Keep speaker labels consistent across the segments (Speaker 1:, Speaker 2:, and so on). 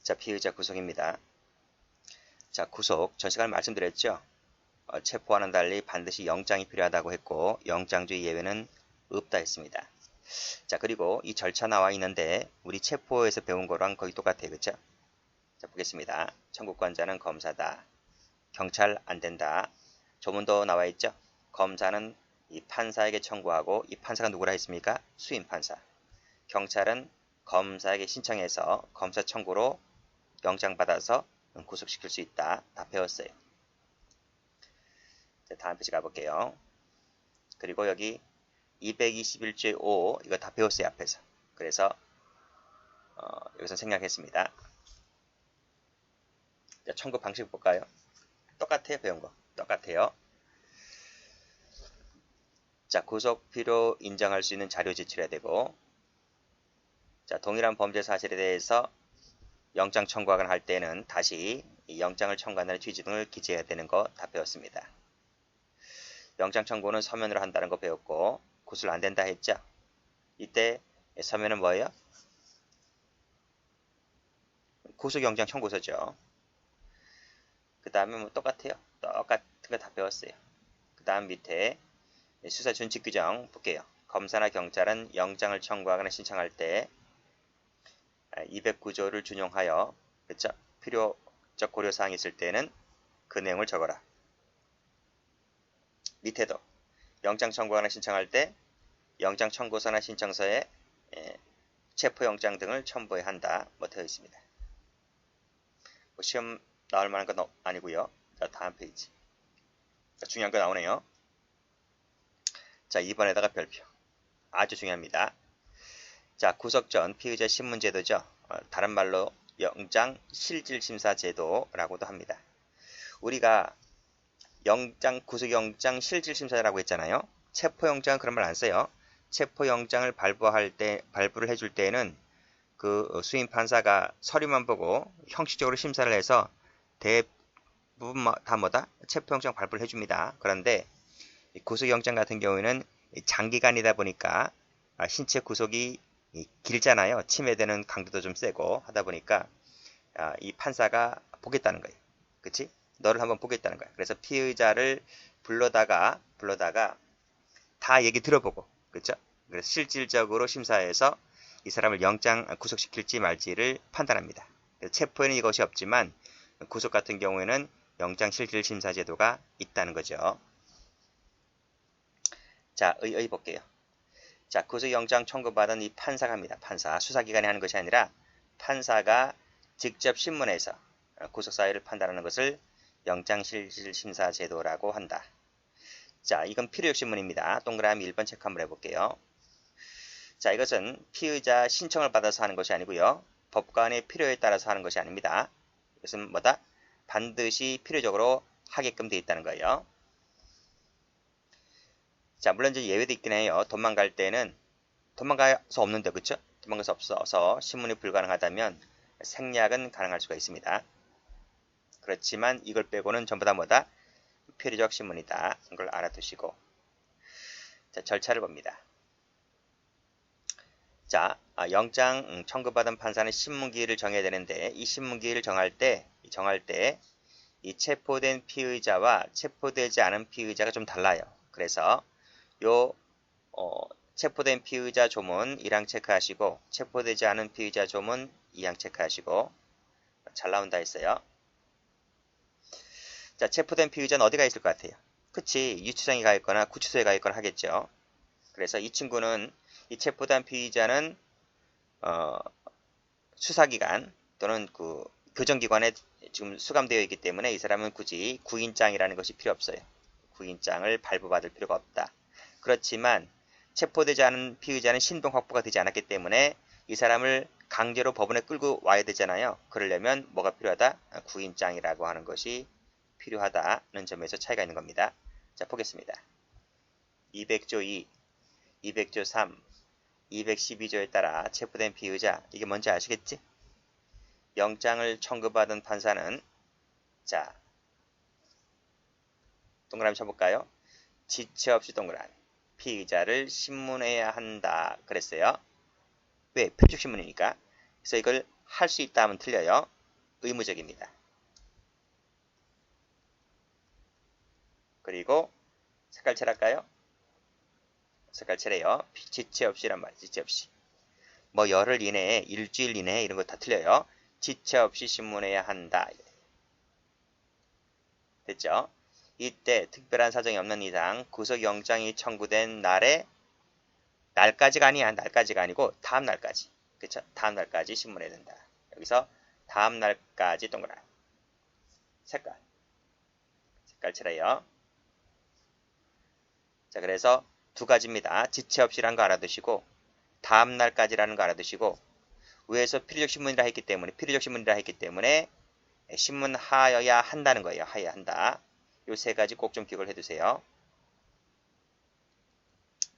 Speaker 1: 자, 피의자 구속입니다. 자, 구속. 전 시간에 말씀드렸죠. 체포와는 달리 반드시 영장이 필요하다고 했고 영장주의 예외는 없다 했습니다. 자, 그리고 이 절차 나와 있는데 우리 체포에서 배운 거랑 거의 똑같아요. 그쵸? 자, 보겠습니다. 청구권자는 검사다. 경찰 안 된다. 조문도 나와 있죠. 검사는 이 판사에게 청구하고 이 판사가 누구라 했습니까? 수임 판사. 경찰은 검사에게 신청해서 검사 청구로 영장 받아서 구속시킬 수 있다. 다 배웠어요. 자, 다음 페이지 가볼게요. 그리고 여기 221조의 5 이거 다 배웠어요. 앞에서. 그래서 여기서 생략했습니다. 자, 청구 방식 볼까요? 똑같아요. 배운 거. 똑같아요. 자, 구속 필요 인정할 수 있는 자료 제출해야 되고, 자, 동일한 범죄 사실에 대해서 영장 청구하거나 할 때는 다시 이 영장을 청구하는 취지 등을 기재해야 되는 거 다 배웠습니다. 영장 청구는 서면으로 한다는 거 배웠고, 구술 안 된다 했죠? 이때 서면은 뭐예요? 구속영장 청구서죠. 그 다음에 뭐 똑같아요. 똑같은 거 다 배웠어요. 그 다음 밑에 수사 준칙 규정 볼게요. 검사나 경찰은 영장을 청구하거나 신청할 때 209조를 준용하여 그렇죠? 필요적 고려사항이 있을 때는 그 내용을 적어라. 밑에도 영장 청구하거나 신청할 때 영장 청구서나 신청서에 체포영장 등을 첨부해야 한다. 뭐 되어 있습니다. 뭐 시험 나올 만한 건 아니고요. 자, 다음 페이지. 자, 중요한 거 나오네요. 자, 2번에다가 별표. 아주 중요합니다. 자, 구속 전 피의자 신문제도죠. 다른 말로 영장 실질심사 제도라고도 합니다. 우리가 구속영장 실질심사라고 했잖아요. 체포영장은 그런 말 안 써요. 체포영장을 발부를 해줄 때에는 그 수임 판사가 서류만 보고 형식적으로 심사를 해서 대부분 다 체포영장 발부를 해줍니다. 그런데 구속영장 같은 경우에는 장기간이다 보니까 신체 구속이 길잖아요. 침해되는 강도도 좀 세고 하다 보니까 이 판사가 보겠다는 거예요. 그치? 너를 한번 보겠다는 거야. 그래서 피의자를 불러다가 다 얘기 들어보고, 그렇죠? 그래서 실질적으로 심사해서 이 사람을 영장 구속시킬지 말지를 판단합니다. 체포에는 이것이 없지만 구속 같은 경우에는 영장 실질 심사 제도가 있다는 거죠. 자, 볼게요. 자, 구속영장 청구받은 이 판사가 합니다. 판사. 수사기관이 하는 것이 아니라 판사가 직접 신문해서 구속사유를 판단하는 것을 영장실질심사제도라고 한다. 자, 이건 필요역신문입니다. 동그라미 1번 체크 한번 해볼게요. 자, 이것은 피의자 신청을 받아서 하는 것이 아니고요. 법관의 필요에 따라서 하는 것이 아닙니다. 이것은 뭐다? 반드시 필요적으로 하게끔 되어 있다는 거예요. 자, 물론 이제 예외도 있긴 해요. 도망갈 때는 도망가서 없는데, 그쵸? 도망가서 없어서 신문이 불가능하다면 생략은 가능할 수가 있습니다. 그렇지만 이걸 빼고는 전부 다 뭐다? 필요적 신문이다. 이걸 알아두시고. 자, 절차를 봅니다. 자, 영장 청구받은 판사는 신문기일을 정해야 되는데 이 신문기일을 정할 때 이 체포된 피의자와 체포되지 않은 피의자가 좀 달라요. 그래서 요 체포된 피의자 조문 1항 체크하시고 체포되지 않은 피의자 조문 2항 체크하시고 잘 나온다 했어요. 자, 체포된 피의자는 어디 가 있을 것 같아요? 그치, 유치장에 가 있거나 구치소에 가 있거나 하겠죠. 그래서 이 친구는 이 체포된 피의자는 수사기관 또는 그 교정기관에 지금 수감되어 있기 때문에 이 사람은 굳이 구인장이라는 것이 필요 없어요. 구인장을 발부받을 필요가 없다. 그렇지만 체포되지 않은 피의자는 신병 확보가 되지 않았기 때문에 이 사람을 강제로 법원에 끌고 와야 되잖아요. 그러려면 뭐가 필요하다? 구인장이라고 하는 것이 필요하다는 점에서 차이가 있는 겁니다. 자, 보겠습니다. 200조 2, 200조 3, 212조에 따라 체포된 피의자, 이게 뭔지 아시겠지? 영장을 청구받은 판사는, 자, 동그라미 쳐볼까요? 지체 없이 동그라미. 피의자를 신문해야 한다 그랬어요. 왜? 표적신문이니까. 그래서 이걸 할 수 있다 하면 틀려요. 의무적입니다. 그리고 색깔 칠할까요? 색깔 칠해요. 지체 없이란 말이에요. 지체 없이. 뭐 열흘 이내에, 일주일 이내에 이런 거 다 틀려요. 지체 없이 신문해야 한다. 됐죠? 이때 특별한 사정이 없는 이상 구속영장이 청구된 날까지가 아니야. 날까지가 아니고 다음 날까지. 그쵸? 다음 날까지 신문해야 된다. 여기서 다음 날까지 동그라미. 색깔 칠해요. 자, 그래서 두 가지입니다. 지체 없이라는 거 알아두시고 다음 날까지라는 거 알아두시고 위에서 필요적 신문이라 했기 때문에 신문하여야 한다는 거예요. 하여야 한다. 요 세 가지 꼭 좀 기억을 해두세요.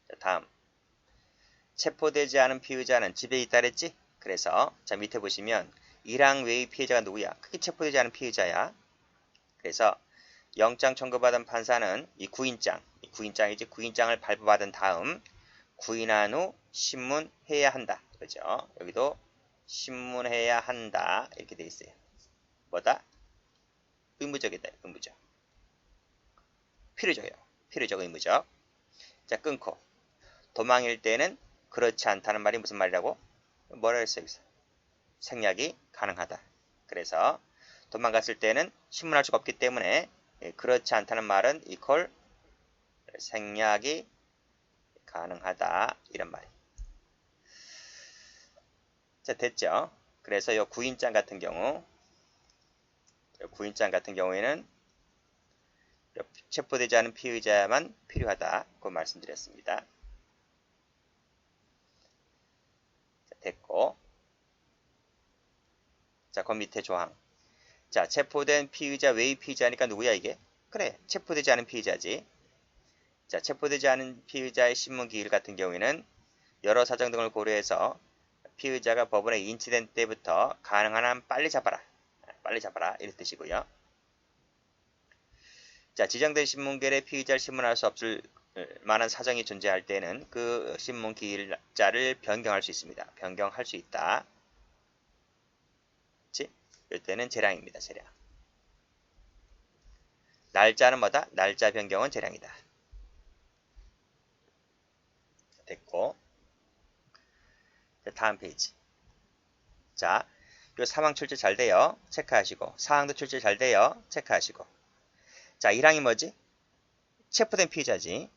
Speaker 1: 자, 다음. 체포되지 않은 피의자는 집에 있다 그랬지? 그래서 자 밑에 보시면 1항 외의 피해자가 누구야? 크게 체포되지 않은 피의자야. 그래서 영장 청구받은 판사는 이 구인장이지 구인장을 발부받은 다음 구인한 후 신문해야 한다. 그죠? 여기도 신문해야 한다. 이렇게 돼 있어요. 뭐다? 의무적이다. 의무적. 필요적이요. 필요적 의무적. 자, 끊고. 도망일 때는 그렇지 않다는 말이 무슨 말이라고? 뭐라 했어요? 여기서? 생략이 가능하다. 그래서 도망갔을 때는 신문할 수가 없기 때문에 그렇지 않다는 말은 이퀄 생략이 가능하다. 이런 말이. 자, 됐죠? 그래서 이 구인장 같은 경우에는 체포되지 않은 피의자만 필요하다고 말씀드렸습니다. 자, 됐고. 자, 그 밑에 조항. 자, 체포된 피의자 외의 피의자니까 누구야 이게? 그래, 체포되지 않은 피의자지. 자, 체포되지 않은 피의자의 신문기일 같은 경우에는 여러 사정 등을 고려해서 피의자가 법원에 인치된 때부터 가능한 한 빨리 잡아라. 이런 뜻이고요. 자, 지정된 신문기일에 피의자를 신문할 수 없을 만한 사정이 존재할 때는 그 신문기일자를 변경할 수 있습니다. 변경할 수 있다. 그치? 이럴 때는 재량입니다. 재량. 날짜는 뭐다? 날짜 변경은 재량이다. 됐고. 자, 다음 페이지. 자, 요 사망 출제 잘 돼요. 체크하시고. 사항도 출제 잘 돼요. 체크하시고. 자, 1항이 뭐지? 체포된 피의자지.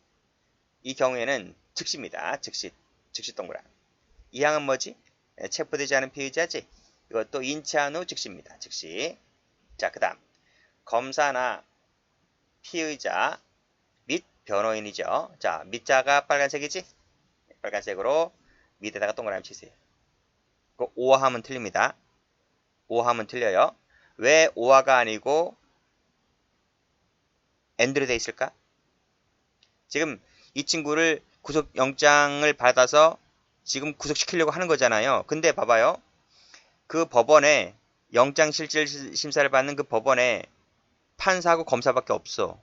Speaker 1: 이 경우에는 즉시입니다. 즉시 동그라미. 2항은 뭐지? 체포되지 않은 피의자지. 이것도 인치한 후 즉시입니다. 즉시. 자, 그 다음. 검사나 피의자 및 변호인이죠. 자, 밑자가 빨간색이지? 빨간색으로 밑에다가 동그라미 치세요. 그 오화하면 틀립니다. 오화하면 틀려요. 왜 오화가 아니고 엔드로 돼 있을까? 지금 이 친구를 구속영장을 받아서 지금 구속시키려고 하는 거잖아요. 근데 봐봐요. 그 법원에 영장실질 심사를 받는 그 법원에 판사하고 검사밖에 없어.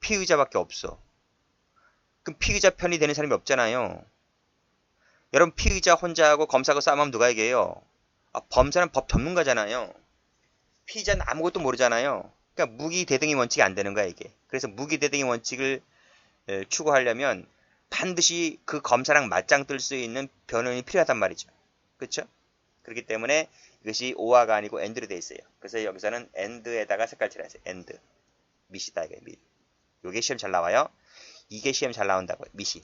Speaker 1: 피의자밖에 없어. 그럼 피의자 편이 되는 사람이 없잖아요. 여러분 피의자 혼자 하고 검사하고 싸움하면 누가 이겨요? 범사는 법 전문가잖아요. 피의자는 아무것도 모르잖아요. 그러니까 무기대등의 원칙이 안 되는 거야 이게. 그래서 무기대등의 원칙을 추구하려면 반드시 그 검사랑 맞짱 뜰 수 있는 변호인이 필요하단 말이죠. 그렇죠? 그렇기 때문에 이것이 오화가 아니고 엔드로 되어 있어요. 그래서 여기서는 엔드에다가 색깔 칠하세요. 엔드. 밑이다 이게 밑. 요게 시험 잘 나와요. 이게 시험 잘 나온다고요. 밑이.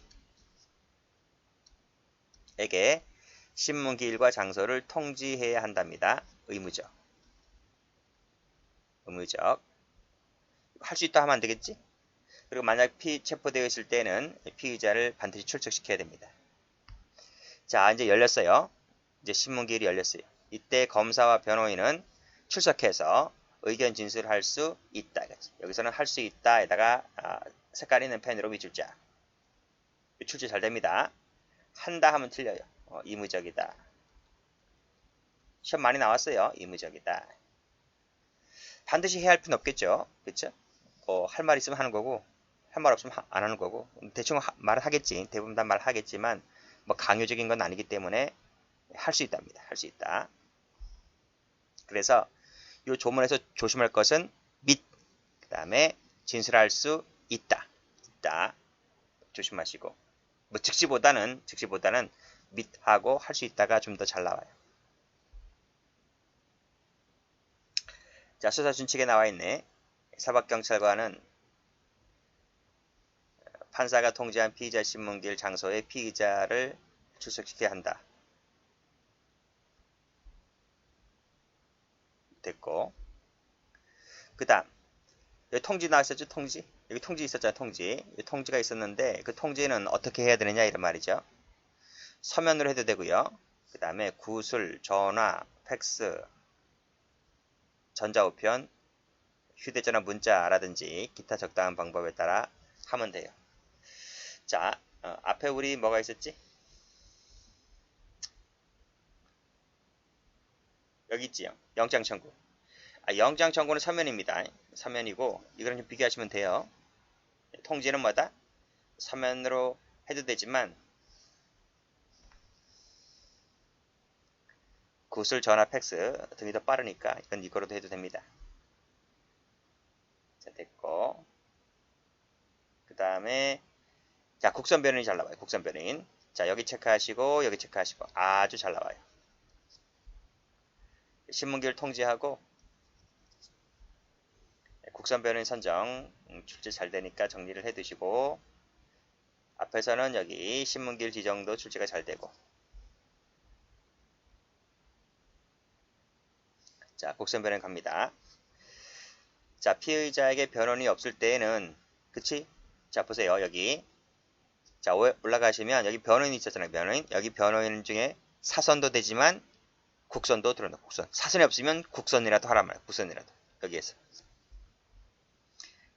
Speaker 1: 에게 신문기일과 장소를 통지해야 한답니다. 의무적. 할 수 있다 하면 안 되겠지? 그리고 만약 체포되어 있을 때는 피의자를 반드시 출석시켜야 됩니다. 자, 이제 열렸어요. 이제 신문기일이 열렸어요. 이때 검사와 변호인은 출석해서 의견 진술할 수 있다. 여기서는 할 수 있다에다가 색깔 있는 펜으로 밑줄자. 출제 잘 됩니다. 한다 하면 틀려요. 의무적이다. 시험 많이 나왔어요. 의무적이다. 반드시 해야 할 필요는 없겠죠. 그쵸? 할 말 있으면 하는 거고 할 말 없으면 안 하는 거고 대충 말을 하겠지. 대부분 다 말하겠지만 뭐 강요적인 건 아니기 때문에 할 수 있답니다. 할 수 있다. 그래서 이 조문에서 조심할 것은 및, 그 다음에 진술할 수 있다. 조심하시고. 뭐 즉시보다는 및하고 할 수 있다가 좀 더 잘 나와요. 자, 수사 준칙에 나와 있네. 사법경찰관은 판사가 통지한 피의자 신문길 장소에 피의자를 출석시켜야 한다. 됐고. 그 다음, 여기 통지 나왔었죠, 통지? 여기 통지 있었잖아, 통지. 여기 통지가 있었는데, 그 통지는 어떻게 해야 되느냐, 이런 말이죠. 서면으로 해도 되고요. 그 다음에 구술, 전화, 팩스, 전자우편, 휴대전화 문자라든지 기타 적당한 방법에 따라 하면 돼요. 자, 앞에 우리 뭐가 있었지? 여기 있지요. 영장 청구. 영장 청구는 서면입니다. 서면이고 이거랑 좀 비교하시면 돼요. 통지는 뭐다? 서면으로 해도 되지만 구술, 전화, 팩스 등이 더 빠르니까 이건 이거로도 해도 됩니다. 자, 됐고. 그 다음에 자, 국선 변호인이 잘 나와요. 국선 변호인. 자, 여기 체크하시고 여기 체크하시고 아주 잘 나와요. 신문기를 통지하고 국선 변호인 선정 출제 잘 되니까 정리를 해 두시고 앞에서는 여기 신문길 지정도 출제가 잘 되고 자, 국선 변호인 갑니다. 자, 피의자에게 변호인이 없을 때에는 그치? 자, 보세요. 여기 자, 올라가시면 여기 변호인이 있었잖아요. 변호인. 여기 변호인 중에 사선도 되지만 국선도 들어온다. 국선. 사선이 없으면 국선이라도 하란 말이야. 국선이라도. 여기에서.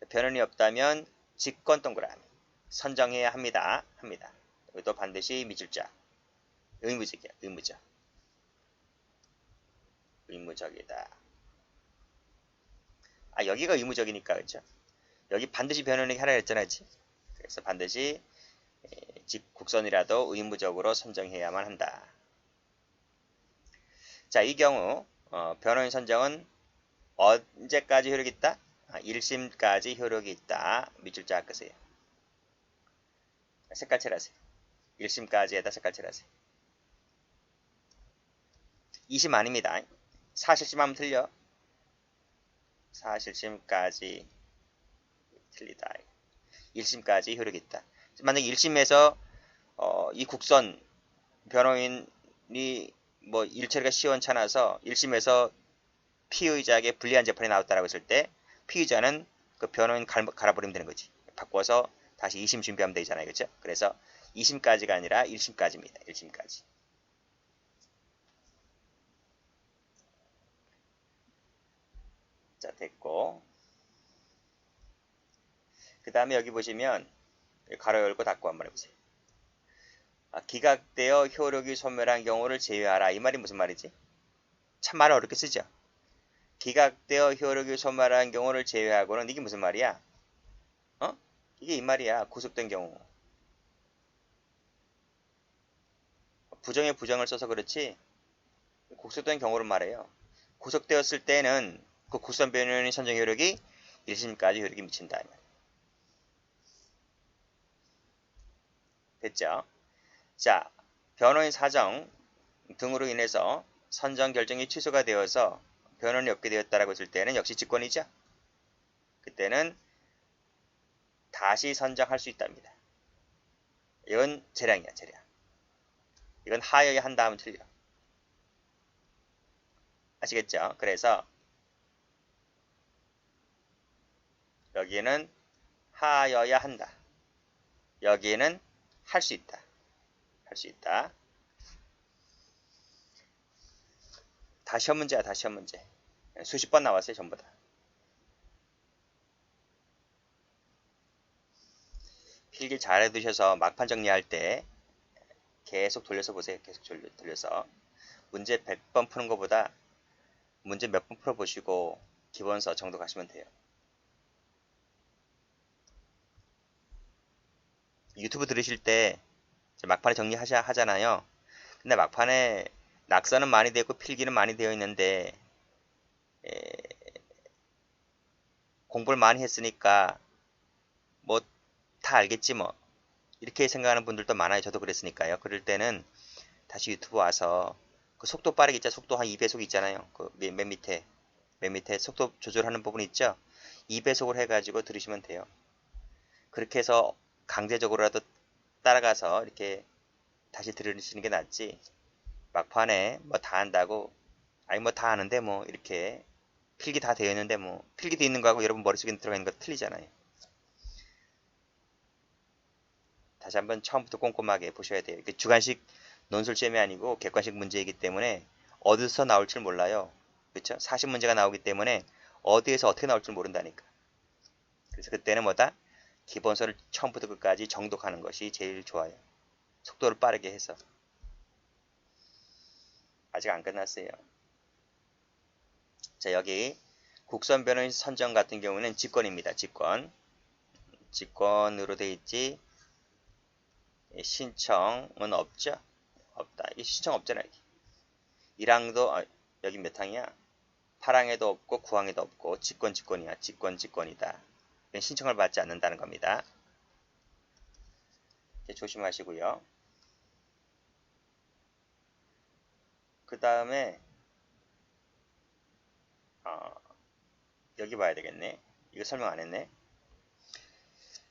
Speaker 1: 변호인이 없다면 직권 동그라미. 선정해야 합니다. 여기도 반드시 미줄자. 의무적이야. 의무적이다. 여기가 의무적이니까 그렇죠. 여기 반드시 변호인에게 하라 했잖아. 그치? 그래서 반드시 국선이라도 의무적으로 선정해야만 한다. 자, 이 경우 변호인 선정은 언제까지 효력이 있다? 1심까지 효력이 있다. 밑줄자 끄세요. 색깔칠하세요. 1심까지에다 색깔칠하세요. 2심 아닙니다. 사실심 하면 틀려. 사실심까지 틀리다. 1심까지 효력이 있다. 만약 1심에서 이 국선 변호인이 뭐 일처리가 시원찮아서 1심에서 피의자에게 불리한 재판이 나왔다라고 했을 때 피의자는 그 변호인 갈아버리면 되는 거지. 바꿔서 다시 2심 준비하면 되잖아요. 그렇죠? 그래서 2심까지가 아니라 1심까지입니다. 1심까지. 자, 됐고. 그 다음에 여기 보시면 가로 열고 닫고 한번 해보세요. 기각되어 효력이 소멸한 경우를 제외하라. 이 말이 무슨 말이지? 참 말을 어렵게 쓰죠. 기각되어 효력이 소멸한 경우를 제외하고는 이게 무슨 말이야? 이게 이 말이야. 구속된 경우. 부정에 부정을 써서 그렇지 구속된 경우를 말해요. 구속되었을 때는 그 국선 변호인의 선정 효력이 1심까지 효력이 미친다. 됐죠? 자, 변호인 사정 등으로 인해서 선정 결정이 취소가 되어서 변호인이 없게 되었다라고 했을 때는 역시 직권이죠. 그때는 다시 선정할 수 있답니다. 이건 재량이야, 재량. 이건 하여야 한다 하면 틀려. 아시겠죠? 그래서 여기에는 하여야 한다. 여기에는 할 수 있다. 할 수 있다. 다 시험 문제야, 다 시험 문제. 수십 번 나왔어요, 전부 다. 필기 잘 해두셔서 막판 정리할 때 계속 돌려서 보세요. 계속 돌려서. 문제 100번 푸는 것보다 문제 몇 번 풀어보시고 기본서 정도 가시면 돼요. 유튜브 들으실 때 막판에 정리하잖아요. 근데 막판에 낙서는 많이 되고 필기는 많이 되어 있는데 공부를 많이 했으니까 뭐 다 알겠지 뭐 이렇게 생각하는 분들도 많아요. 저도 그랬으니까요. 그럴 때는 다시 유튜브 와서 그 속도 빠르게 있자 속도 한 2배속 있잖아요. 그 맨 밑에 속도 조절하는 부분 있죠. 2배속을 해가지고 들으시면 돼요. 그렇게 해서 강제적으로라도 따라가서 이렇게 다시 들으시는 게 낫지. 막판에 뭐 다 안다고 아니 뭐 다 아는데 뭐 이렇게 필기 다 되어 있는데 뭐 필기 되어 있는 거하고 여러분 머릿속에 들어가 있는 거 틀리잖아요. 다시 한번 처음부터 꼼꼼하게 보셔야 돼요. 이게 주관식 논술 시험이 아니고 객관식 문제이기 때문에 어디서 나올 줄 몰라요. 그렇죠? 40문제가 나오기 때문에 어디에서 어떻게 나올 줄 모른다니까. 그래서 그때는 뭐다? 기본서를 처음부터 끝까지 정독하는 것이 제일 좋아요. 속도를 빠르게 해서. 아직 안 끝났어요. 자, 여기 국선 변호인 선정 같은 경우는 직권입니다. 직권. 직권으로 돼 있지. 신청은 없죠? 없다. 이게 신청 없잖아. 여기. 1항도 여기 몇 항이야? 8항에도 없고 9항에도 없고 직권이야. 직권이다. 신청을 받지 않는다는 겁니다. 조심하시고요. 그 다음에 여기 봐야 되겠네. 이거 설명 안 했네.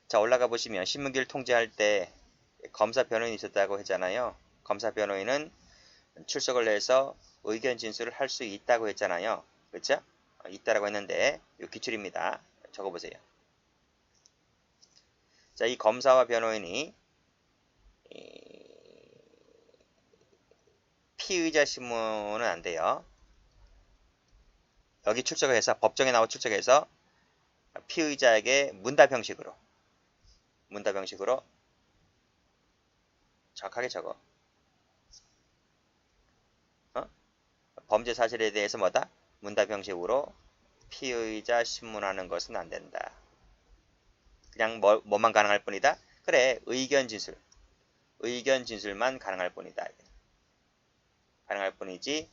Speaker 1: 자, 올라가 보시면 신문기를 통제할 때 검사 변호인이 있었다고 했잖아요. 검사 변호인은 출석을 해서 의견 진술을 할 수 있다고 했잖아요. 그렇죠? 있다라고 했는데 이 기출입니다. 적어보세요. 자, 이 검사와 변호인이 피의자 신문은 안 돼요. 여기 출석을 해서 법정에 나와 출석해서 피의자에게 문답 형식으로 정확하게 적어. 범죄 사실에 대해서 뭐다? 문답 형식으로 피의자 신문하는 것은 안 된다. 그냥 뭐만 가능할 뿐이다? 그래, 의견 진술만 가능할 뿐이다. 가능할 뿐이지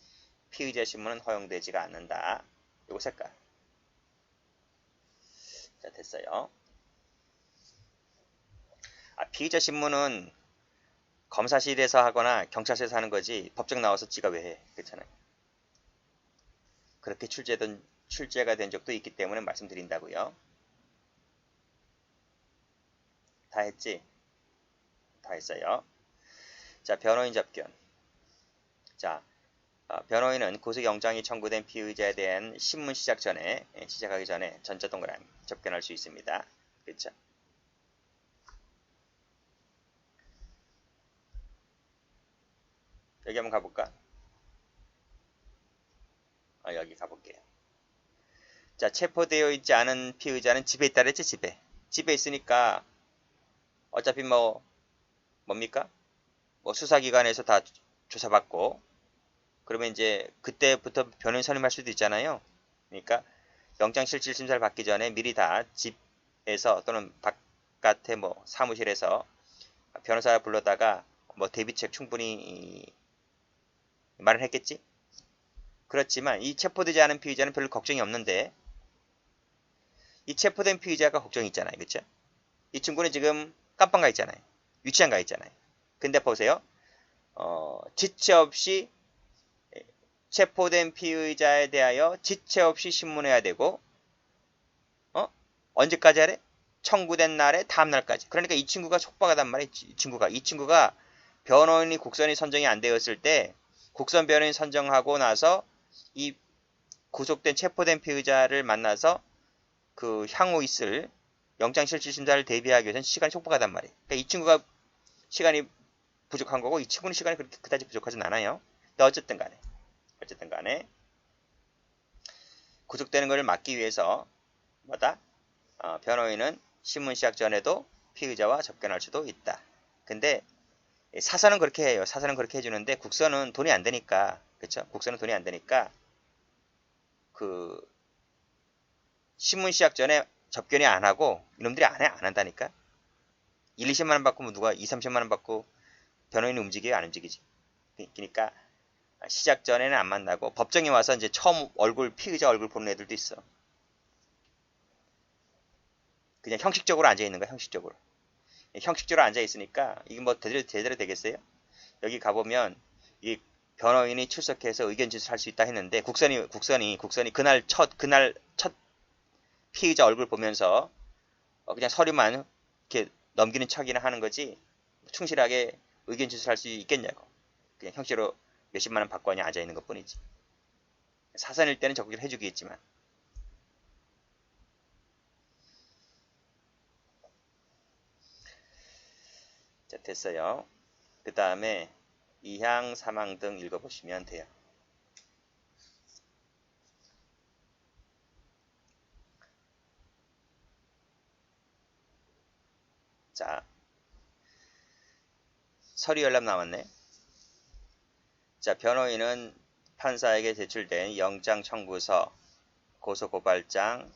Speaker 1: 피의자 신문은 허용되지가 않는다. 요거 색깔. 자, 됐어요. 피의자 신문은 검사실에서 하거나 경찰서에서 하는 거지 법정 나와서 지가 왜 해? 그렇잖아요. 그렇게 출제가 된 적도 있기 때문에 말씀드린다고요. 다 했지? 다 했어요. 자, 변호인 접견. 자, 변호인은 구속영장이 청구된 피의자에 대한 신문 시작하기 전에 전자 동그라미 접견할 수 있습니다. 그렇죠? 여기 한번 가볼까? 여기 가볼게요. 자, 체포되어 있지 않은 피의자는 집에 있다 그랬지? 집에 있으니까 어차피 뭡니까? 수사기관에서 다 조사받고 그러면 이제 그때부터 변호인 선임할 수도 있잖아요. 그러니까 영장실질심사를 받기 전에 미리 다 집에서 또는 바깥에 사무실에서 변호사를 불러다가 대비책 충분히 마련했겠지? 그렇지만 이 체포되지 않은 피의자는 별로 걱정이 없는데 이 체포된 피의자가 걱정이 있잖아요. 그렇죠? 이 친구는 지금 깜빵 가 있잖아요. 유치원 가 있잖아요. 근데 보세요. 지체 없이 체포된 피의자에 대하여 지체 없이 신문해야 되고 언제까지 하래? 청구된 날에 다음 날까지. 그러니까 이 친구가 속박하단 말이에요. 이 친구가 변호인이 국선이 선정이 안 되었을 때 국선 변호인 선정하고 나서 이 구속된 체포된 피의자를 만나서 그 향후 있을 영장실질심사를 대비하기 위해서는 시간이 촉박하단 말이에요. 그러니까 이 친구가 시간이 부족한 거고 이 친구는 시간이 그다지 부족하진 않아요. 근데 어쨌든 간에 구속되는 것을 막기 위해서 변호인은 신문 시작 전에도 피의자와 접견할 수도 있다. 근데 사서는 그렇게 해요. 사서는 그렇게 해주는데 국선은 돈이 안 되니까 그렇죠? 국선은 돈이 안 되니까 그 신문 시작 전에 접견이 안 하고 이놈들이 안 한다니까. 1, 20만 원 받고 누가 2, 30만 원 받고 변호인이 움직여요? 안 움직이지. 그러니까 시작 전에는 안 만나고 법정에 와서 이제 처음 피의자 얼굴 보는 애들도 있어. 그냥 형식적으로 앉아 있는 거야, 형식적으로. 형식적으로 앉아 있으니까 이게 뭐 제대로 되겠어요? 여기 가보면 이 변호인이 출석해서 의견 진술할 수 있다 했는데 국선이 그날 첫 피의자 얼굴 보면서 그냥 서류만 이렇게 넘기는 척이나 하는 거지 충실하게 의견 진술할 수 있겠냐고. 그냥 형식으로 몇십만 원 받고 그냥 앉아 있는 것뿐이지. 사선일 때는 적극적으로 해주겠지만. 자, 됐어요. 그 다음에 2항, 3항 등 읽어보시면 돼요. 자, 서류 열람 나왔네. 자, 변호인은 판사에게 제출된 영장 청구서, 고소고발장,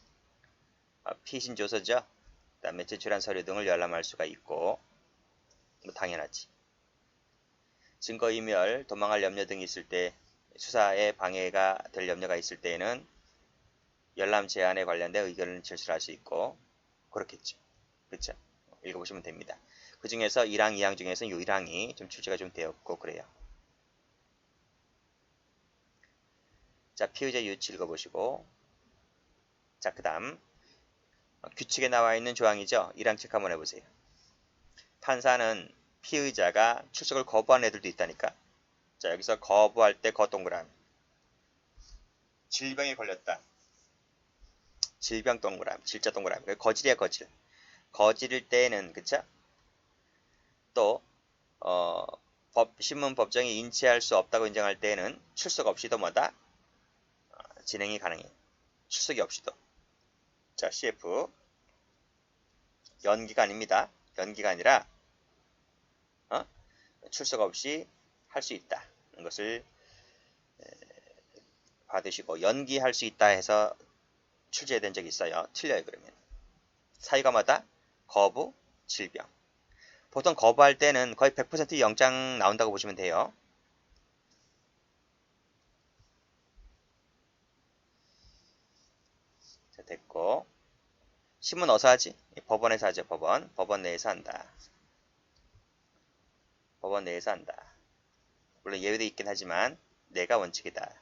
Speaker 1: 피신조서죠. 그 다음에 제출한 서류 등을 열람할 수가 있고, 뭐 당연하지. 증거인멸, 도망할 염려 등이 있을 때, 수사에 방해가 될 염려가 있을 때에는 열람 제한에 관련된 의견을 제출할 수 있고, 그렇겠죠. 그렇죠? 읽어보시면 됩니다. 그 중에서 1항, 2항 중에서는 이 1항이 좀 출제가 좀 되었고 그래요. 자, 피의자 유치 읽어보시고, 자, 그 다음 규칙에 나와 있는 조항이죠. 1항 체크 한번 해보세요. 판사는 피의자가 출석을 거부한 애들도 있다니까. 자, 여기서 거부할 때 거동그라미. 질병에 걸렸다. 질병 동그라미, 질자 동그라미. 거질이야, 거질. 거질일 때에는, 그쵸? 또, 신문 법정이 인치할 수 없다고 인정할 때에는 출석 없이도 뭐다? 진행이 가능해. 출석이 없이도. 자, CF. 연기가 아닙니다. 연기가 아니라, 출석 없이 할 수 있다. 것을 받으시고, 연기할 수 있다 해서 출제된 적이 있어요. 틀려요, 그러면. 사유가마다 거부, 질병. 보통 거부할 때는 거의 100% 영장 나온다고 보시면 돼요. 자, 됐고. 신문 어디서 하지? 법원에서 하죠, 법원. 법원 내에서 한다. 법원 내에서 한다. 물론 예외도 있긴 하지만 내가 원칙이다.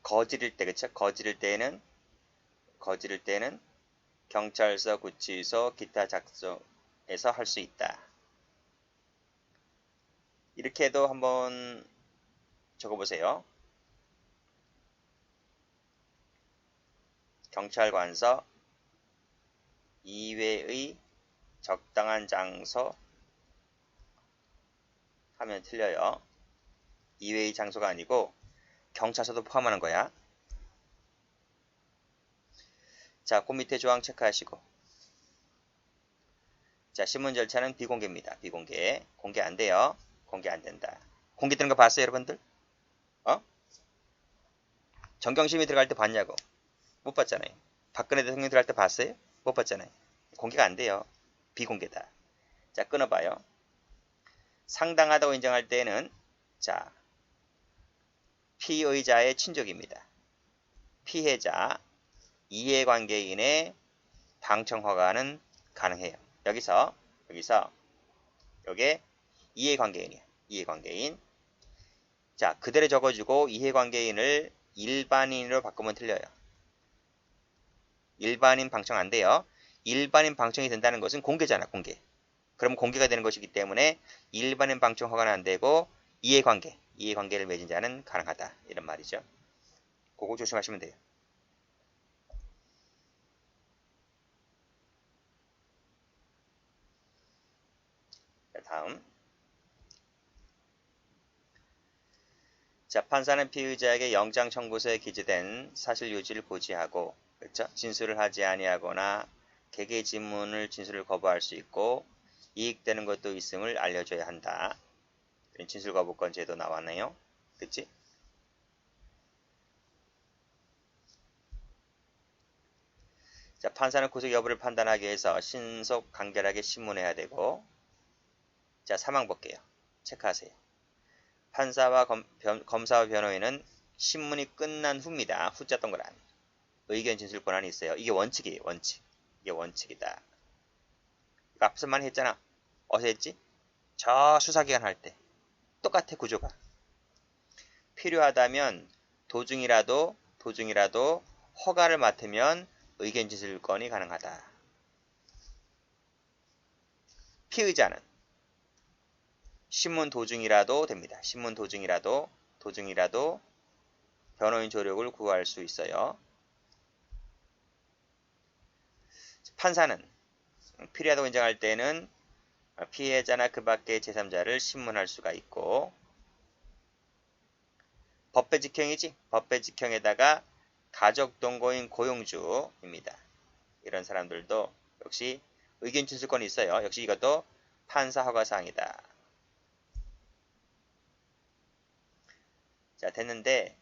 Speaker 1: 거지를 때, 그쵸? 거지를 때는 경찰서, 구치소, 기타 작성에서 할 수 있다. 이렇게 해도 한번 적어보세요. 경찰관서 이외의 적당한 장소 하면 틀려요. 이외의 장소가 아니고 경찰서도 포함하는 거야. 자, 그 밑에 조항 체크하시고. 자, 신문 절차는 비공개입니다. 비공개. 공개 안 돼요. 공개 안 된다. 공개되는 거 봤어요, 여러분들? 정경심이 들어갈 때 봤냐고. 못 봤잖아요. 박근혜 대통령 들어갈 때 봤어요? 못 봤잖아요. 공개가 안 돼요. 비공개다. 자, 끊어봐요. 상당하다고 인정할 때는 자, 피의자의 친족입니다. 피해자, 이해관계인의 방청 허가는 가능해요. 여기서 요게 이해관계인이에요. 이해관계인. 자, 그대로 적어주고 이해관계인을 일반인으로 바꾸면 틀려요. 일반인 방청 안 돼요. 일반인 방청이 된다는 것은 공개잖아, 공개. 그럼 공개가 되는 것이기 때문에 일반인 방청 허가는 안 되고 이해관계를 맺은 자는 가능하다. 이런 말이죠. 그거 조심하시면 돼요. 자, 다음. 자, 판사는 피의자에게 영장 청구서에 기재된 사실 유지를 고지하고, 그렇죠? 진술을 하지 아니하거나 개개 질문을 진술을 거부할 수 있고 이익되는 것도 있음을 알려줘야 한다. 진술 거부권 제도 나왔네요. 그치? 자, 판사는 구속 여부를 판단하기 위해서 신속 간결하게 신문해야 되고, 자, 사망 볼게요. 체크하세요. 판사와 검사와 변호인은 신문이 끝난 후입니다. 후자 동그라미. 의견 진술 권한이 있어요. 이게 원칙이에요. 원칙. 이게 원칙이다. 이거 앞서 많이 했잖아. 어디서 했지? 저 수사기관 할 때. 똑같아 구조가. 필요하다면 도중이라도 허가를 맡으면 의견 진술권이 가능하다. 피의자는 신문 도중이라도 됩니다. 신문 도중이라도 변호인 조력을 구할 수 있어요. 판사는 필요하다고 인정할 때는 피해자나 그 밖의 제3자를 신문할 수가 있고, 법배직형이지? 법배직형에다가 가족동거인 고용주입니다. 이런 사람들도 역시 의견 진술권이 있어요. 역시 이것도 판사 허가사항이다. 자, 됐는데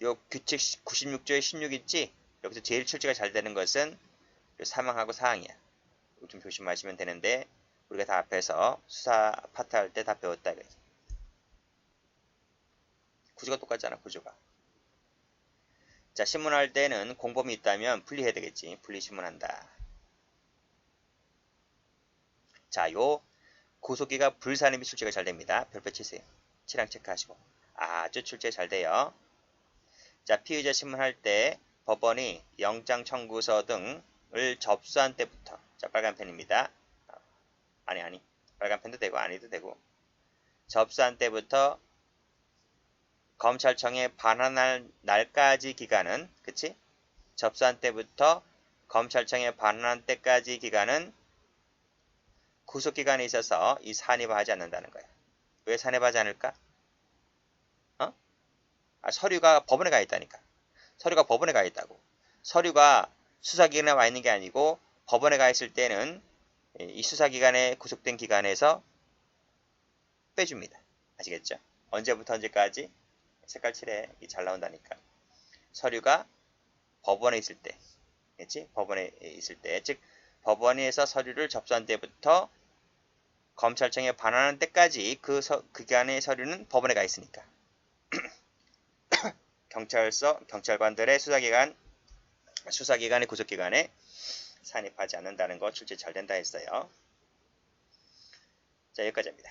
Speaker 1: 요 규칙 96조의 16 있지? 여기서 제일 출제가 잘 되는 것은 사망하고 사항이야. 이거 좀 조심하시면 되는데 우리가 다 앞에서 수사 파트 할 때 다 배웠다. 구조가 똑같잖아, 구조가. 자, 신문할 때는 공범이 있다면 분리해야 되겠지. 분리신문한다. 자, 요 구속기가 불산임이 출제가 잘 됩니다. 별표 치세요. 치랑 체크하시고. 아주 출제 잘 돼요. 자, 피의자 신문할 때 법원이 영장 청구서 등을 접수한 때부터, 자, 빨간 펜입니다. 아니, 빨간 펜도 되고 아니도 되고, 접수한 때부터 검찰청에 반환할 날까지 기간은, 그치? 접수한 때부터 검찰청에 반환할 때까지 기간은 구속기간에 있어서 이 산입하지 않는다는 거야. 왜 산입하지 않을까? 서류가 법원에 가 있다니까. 서류가 법원에 가 있다고. 서류가 수사기관에 와 있는 게 아니고 법원에 가 있을 때는 이 수사기관에 구속된 기간에서 빼줍니다. 아시겠죠? 언제부터 언제까지? 색깔 칠해. 잘 나온다니까. 서류가 법원에 있을 때. 그치? 법원에 있을 때. 즉, 법원에서 서류를 접수한 때부터 검찰청에 반환하는 때까지 그 기간의 서류는 법원에 가 있으니까. 경찰관들의 수사기관의 구속기관에 산입하지 않는다는 거 출제 잘 된다 했어요. 자, 여기까지입니다.